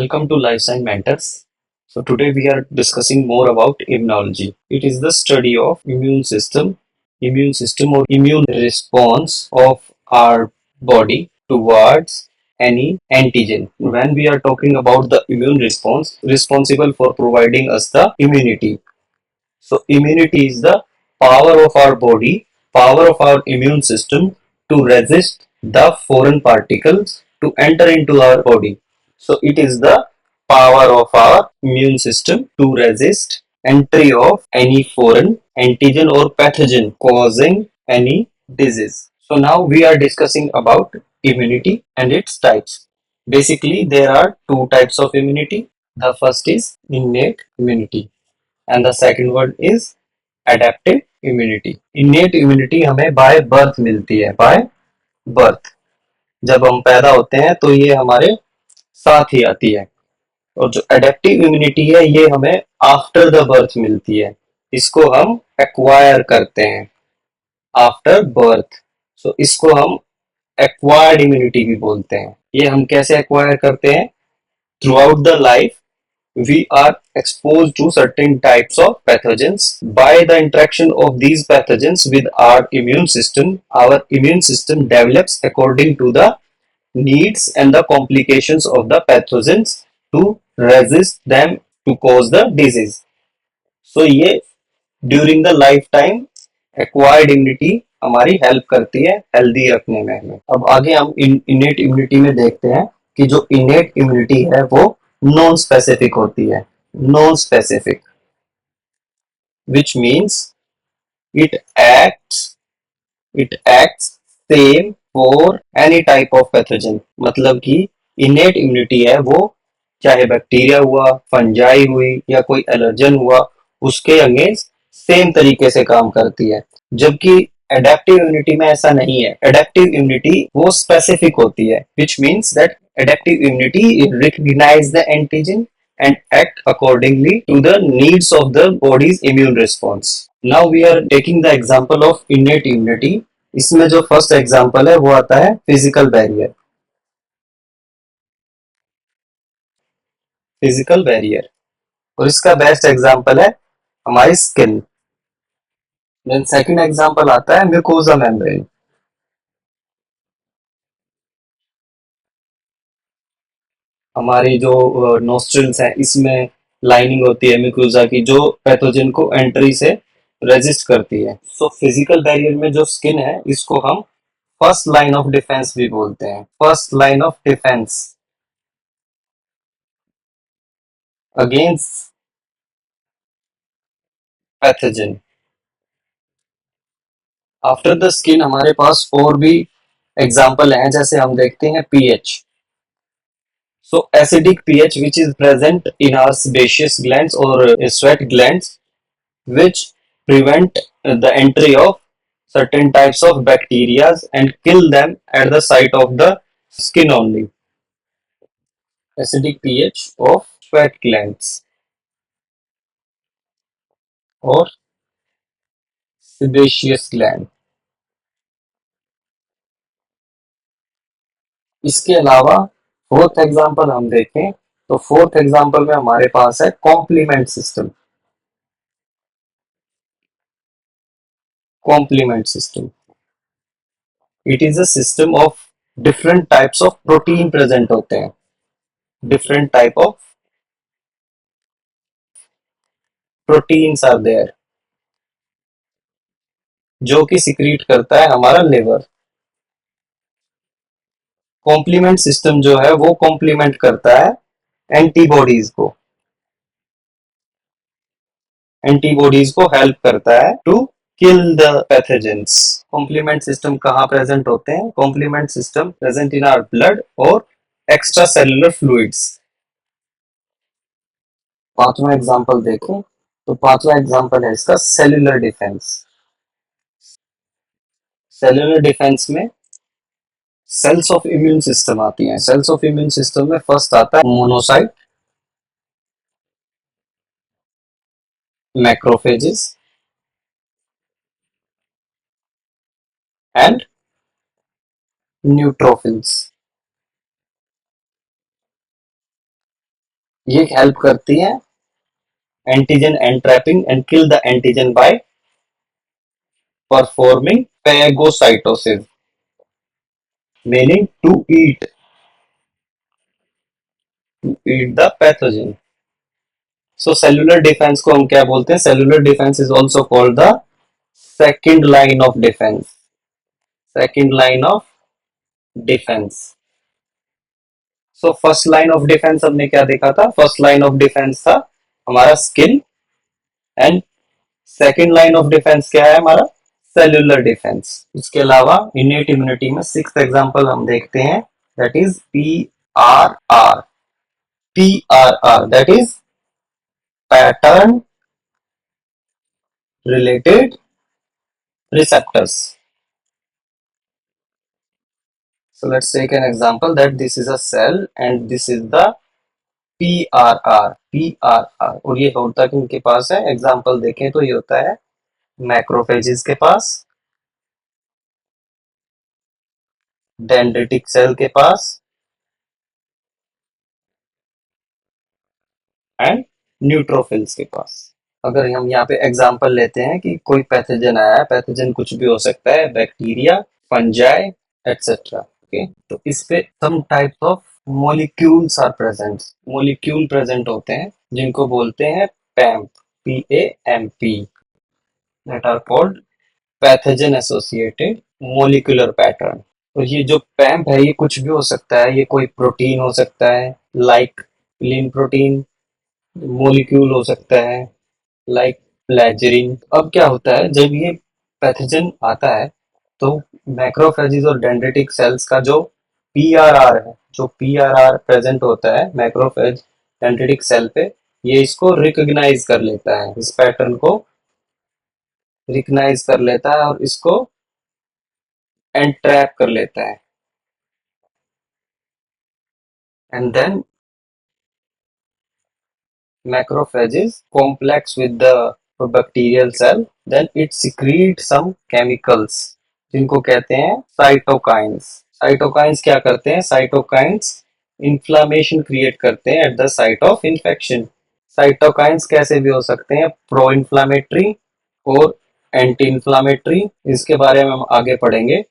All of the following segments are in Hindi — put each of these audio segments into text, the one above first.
Welcome to Life Science Matters. So today we are discussing more about immunology. It is the study of immune system or immune response of our body towards any antigen. When we are talking about the immune response responsible for providing us the immunity. So immunity is the power of our body, power of our immune system to resist the foreign particles to enter into our body. So it is the power of our immune system to resist entry of any foreign antigen or pathogen causing any disease. So now we are discussing about immunity and its types. Basically, there are two types of immunity. The first is innate immunity and the second one is adaptive immunity. Innate immunity हमें बाय बर्थ मिलती है, बाय बर्थ। जब हम पैदा होते हैं तो ये हमारे साथ ही आती है। और जो एडेप्टिव इम्यूनिटी है ये हमें आफ्टर द बर्थ मिलती है। इसको हम एक्वायर करते हैं आफ्टर बर्थ। सो इसको हम एक्वायर्ड इम्यूनिटी भी बोलते हैं। ये हम कैसे एक्वायर करते हैं? Through out the life we are exposed to certain types of pathogens. By the interaction of these pathogens with our immune system develops according to the needs and the complications of the pathogens to resist them to cause the disease. So ये during the lifetime acquired immunity हमारी हेल्प करती है हेल्दी रखने में हमें। अब आगे हम इनेट इम्यूनिटी में देखते हैं कि जो इनेट इम्यूनिटी है वो नॉन स्पेसिफिक होती है। Non specific which means it acts it acts same for any type of pathogen. मतलब कि इनेट इम्यूनिटी है वो चाहे बैक्टीरिया हुआ, फंजाई हुई या कोई एलर्जन हुआ, उसके अगेंस्ट सेम तरीके से काम करती है। जबकि एडेप्टिव इम्यूनिटी में ऐसा नहीं है। एडेप्टिव इम्यूनिटी वो स्पेसिफिक होती है which means that adaptive immunity recognize the antigen and act accordingly to the needs of the body's immune response. Now we are taking the example of innate immunity. इसमें जो फर्स्ट एग्जांपल है वो आता है फिजिकल बैरियर। फिजिकल बैरियर और इसका बेस्ट एग्जांपल है हमारी स्किन। देन सेकंड एग्जांपल आता है म्यूकोजा मेम्ब्रेन। हमारी जो नोस्ट्रिल्स है इसमें लाइनिंग होती है म्यूकोजा की जो पैथोजन को एंट्री से रेजिस्ट करती है। सो फिजिकल बैरियर में जो स्किन है इसको हम फर्स्ट लाइन ऑफ डिफेंस भी बोलते हैं। First line of defence against pathogen. After the skin हमारे पास और भी एग्जाम्पल हैं, जैसे हम देखते हैं pH. So acidic pH which is present in our sebaceous glands और sweat glands which prevent the entry of certain types of bacteria and kill them at the site of the skin only. Acidic pH of sweat glands or sebaceous gland. इसके अलावा फोर्थ एग्जांपल हम देखें तो फोर्थ एग्जांपल में हमारे पास है complement system. Complement system it is a system of different types of protein present होते हैं। Different type of proteins are there जो कि सिक्रीट करता है हमारा लिवर। कॉम्प्लीमेंट सिस्टम जो है वो कॉम्प्लीमेंट करता है एंटीबॉडीज को। एंटीबॉडीज को हेल्प करता है to kill the pathogens. Complement system कहाँ प्रेजेंट होते हैं? Complement system present in our blood और एक्स्ट्रा सेलुलर फ्लूइड्स। पांचवा एग्जांपल देखें तो पांचवा एग्जांपल है इसका सेलुलर डिफेंस। सेलुलर डिफेंस में सेल्स ऑफ इम्यून सिस्टम आती हैं। सेल्स ऑफ इम्यून सिस्टम में फर्स्ट आता है मोनोसाइट, मैक्रोफेजेस एंड न्यूट्रोफिल्स। ये हेल्प करती है antigen entrapping and kill the antigen by performing phagocytosis, meaning to eat the pathogen. So cellular defense को हम क्या बोलते हैं? Cellular defense is also called the second line of defense. Second line of defense. So first line of defense हमने क्या देखा था? First line of defense था हमारा skin and second line of defense क्या है हमारा? Cellular defense. इसके अलावा innate immunity में sixth example हम देखते हैं, that is PRR. PRR, that is pattern related receptors. So let's take an example that this is a cell and this is the PRR. PRR और ये होता किनके पास है? एग्जाम्पल देखें तो ये होता है मैक्रोफेजेस के पास, डेंड्रिटिक सेल के पास एंड न्यूट्रोफिल्स के पास. अगर हम यहाँ पे एग्जाम्पल लेते हैं कि कोई पैथोजन आया है, पैथोजन कुछ भी हो सकता है, बैक्टीरिया, फंजाई एक्सेट्रा. ओके, तो इस पे some types of molecules are present. Molecule present होते हैं जिनको बोलते हैं PAMP. PAMP, that are called pathogen associated molecular pattern. तो ये जो पैम्प है ये कुछ भी हो सकता है. ये कोई प्रोटीन हो सकता है लाइक लीन प्रोटीन, मोलिक्यूल हो सकता है लाइक प्लेजरिन. अब क्या होता है जब ये पैथोजन आता है तो मैक्रोफेजेस और डेंड्रिटिक सेल्स का जो पीआरआर है, जो पीआरआर प्रेजेंट होता है मैक्रोफेज डेंड्रिटिक सेल पे, ये इसको रिकॉग्नाइज कर लेता है, इस पैटर्न को रिकॉग्नाइज कर लेता है और इसको एंट्रैप कर लेता है. And then macrophages complex with the bacterial cell, then it secretes some chemicals जिनको कहते हैं साइटोकाइंस. साइटोकाइंस क्या करते हैं? साइटोकाइंस इन्फ्लामेशन क्रिएट करते हैं at the site of infection. Cytokines कैसे भी हो सकते हैं? प्रो इन्फ्लामेटरी और एंटी इन्फ्लामेटरी, इसके बारे में हम आगे पढ़ेंगे.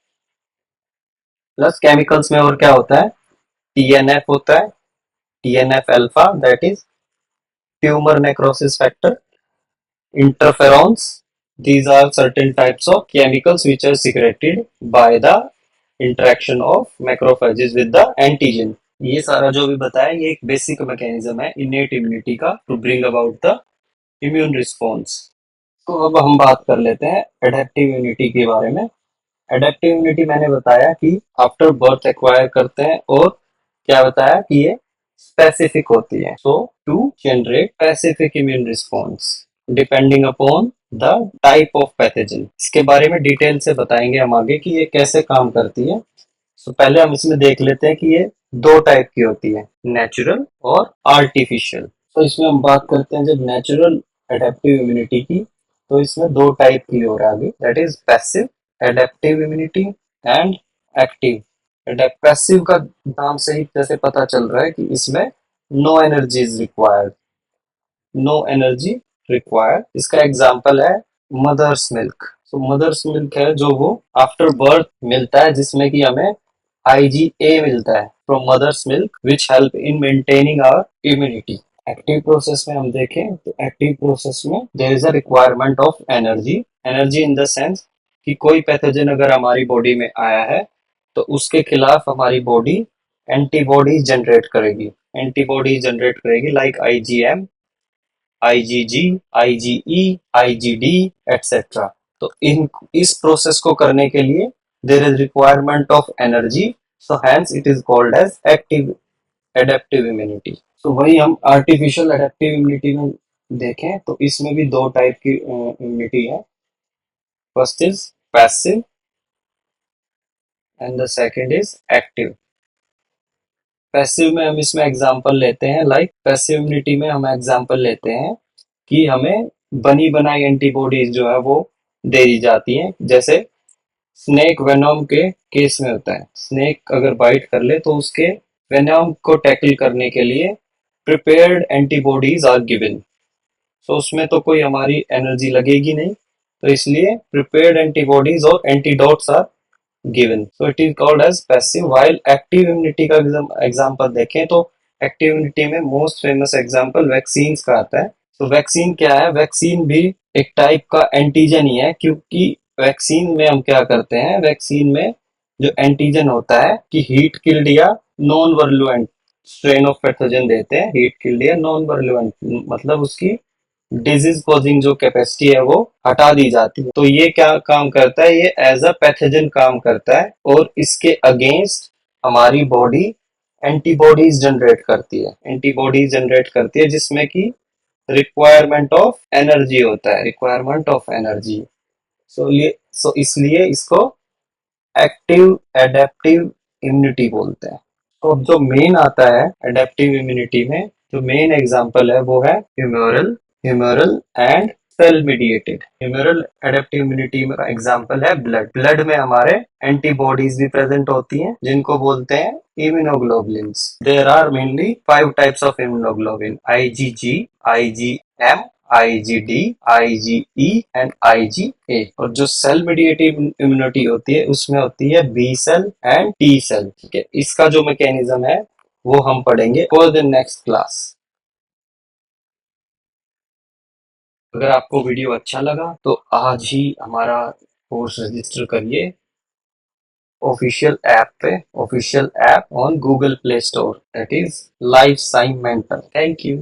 प्लस केमिकल्स में और क्या होता है? TNF होता है, TNF alpha, that is tumor necrosis factor, interferons. These are certain types of chemicals which are secreted by the interaction of macrophages with the antigen. ये सारा जो भी बताया ये एक बेसिक मैकेनिज्म है इनेट इम्यूनिटी का to bring about the immune response. तो अब हम बात कर लेते हैं एडेप्टिव इम्यूनिटी के बारे में. एडेप्टिव इम्यूनिटी मैंने बताया कि आफ्टर बर्थ एक्वायर करते हैं और क्या बताया कि ये स्पेसिफिक होती है. So to generate specific immune response depending upon the type of pathogen. इसके बारे में डिटेल से बताएंगे हम आगे कि ये कैसे काम करती है. सो पहले हम इसमें देख लेते हैं कि ये दो टाइप की होती है, नेचुरल और आर्टिफिशियल. तो इसमें हम बात करते हैं जब नेचुरल एडेप्टिव इम्यूनिटी की, तो इसमें दो टाइप की हो रहा है अभी, that is passive adaptive immunity and active. Passive का नाम से ही जैसे पता चल रहा है कि इसमें no energy is required. No energy required. इसका एग्जांपल है मदर्स मिल्क. तो मदर्स मिल्क है जो वो आफ्टर बर्थ मिलता है, जिसमें कि हमें IgA मिलता है from mother's milk which help in maintaining our immunity. Active process में हम देखें तो एक्टिव प्रोसेस में there is a requirement of energy. Energy in the sense कि कोई पैथोजन अगर हमारी बॉडी में आया है तो उसके खिलाफ हमारी बॉडी एंटीबॉडीज जनरेट करेगी. एंटीबॉडीज जनरेट करेगी like IgM, IgG, IgE, IgD etcetera. तो इन इस प्रोसेस को करने के लिए there is requirement of energy, so hence it is called as active adaptive immunity. तो वही हम आर्टिफिशियल एडेप्टिव इम्यूनिटी में देखें तो इसमें भी दो टाइप की इम्यूनिटी है. First is passive and the second is active. Passive में हम इसमें एग्जांपल लेते हैं लाइक पैसिव इम्यूनिटी में हम एग्जांपल लेते हैं कि हमें बनी बनाई एंटीबॉडीज जो है वो दे दी जाती हैं. जैसे स्नेक वेनोम के केस में होता है, स्नेक अगर बाइट कर ले तो उसके वेनोम को टैकल करने के लिए prepared antibodies are given. So उसमें तो कोई हमारी एनर्जी लगेगी नहीं, तो इसलिए प्रिपेयर्ड एंटीबॉडीज और antidotes are given. So it is called as passive. While active immunity का एग्जांपल देखें तो एक्टिव इम्यूनिटी में मोस्ट फेमस एग्जांपल वैक्सीन का आता है। तो वैक्सीन क्या है? वैक्सीन भी एक टाइप का एंटीजन ही है, क्योंकि वैक्सीन में हम क्या करते हैं, वैक्सीन में जो एंटीजन होता है कि हीट किल्ड या नॉन वर्लुएंट स्ट्रेन ऑफ पैथोजन देते हैं। हीट किल्ड या नॉन वर्लुएंट मतलब उसकी डिजीज कॉजिंग जो कैपेसिटी है वो हटा दी जाती है। तो ये क्या काम करता है? ये एज अ पैथोजन काम करता है और इसके अगेंस्ट हमारी बॉडी एंटीबॉडीज जनरेट करती है। एंटीबॉडीज जनरेट करती है जिसमें कि रिक्वायरमेंट ऑफ एनर्जी होता है, रिक्वायरमेंट ऑफ एनर्जी। सो इसलिए इसको एक्टिव एडेप्टिव इम्यूनिटी बोलते हैं। तो जो मेन आता है एडेप्टिव इम्यूनिटी में, जो मेन एग्जांपल है वो है humoral, humoral and cell mediated. Humoral adaptive immunity में एग्जांपल है ब्लड। ब्लड में हमारे एंटीबॉडीज भी प्रेजेंट होती हैं जिनको बोलते हैं immunoglobulins. There are mainly 5 types of immunoglobulin: IgG, IgM, IgD, IgE and IgA. और जो सेल मीडिएटेड इम्यूनिटी होती है उसमें होती है B cell and T cell. ठीक है, इसका जो मैकेनिज्म है वो हम पढ़ेंगे फॉर द नेक्स्ट क्लास। अगर आपको वीडियो अच्छा लगा तो आज ही हमारा कोर्स रजिस्टर करिए ऑफिशियल ऐप पे, official app on Google Play Store, that is life sign mentor. Thank you.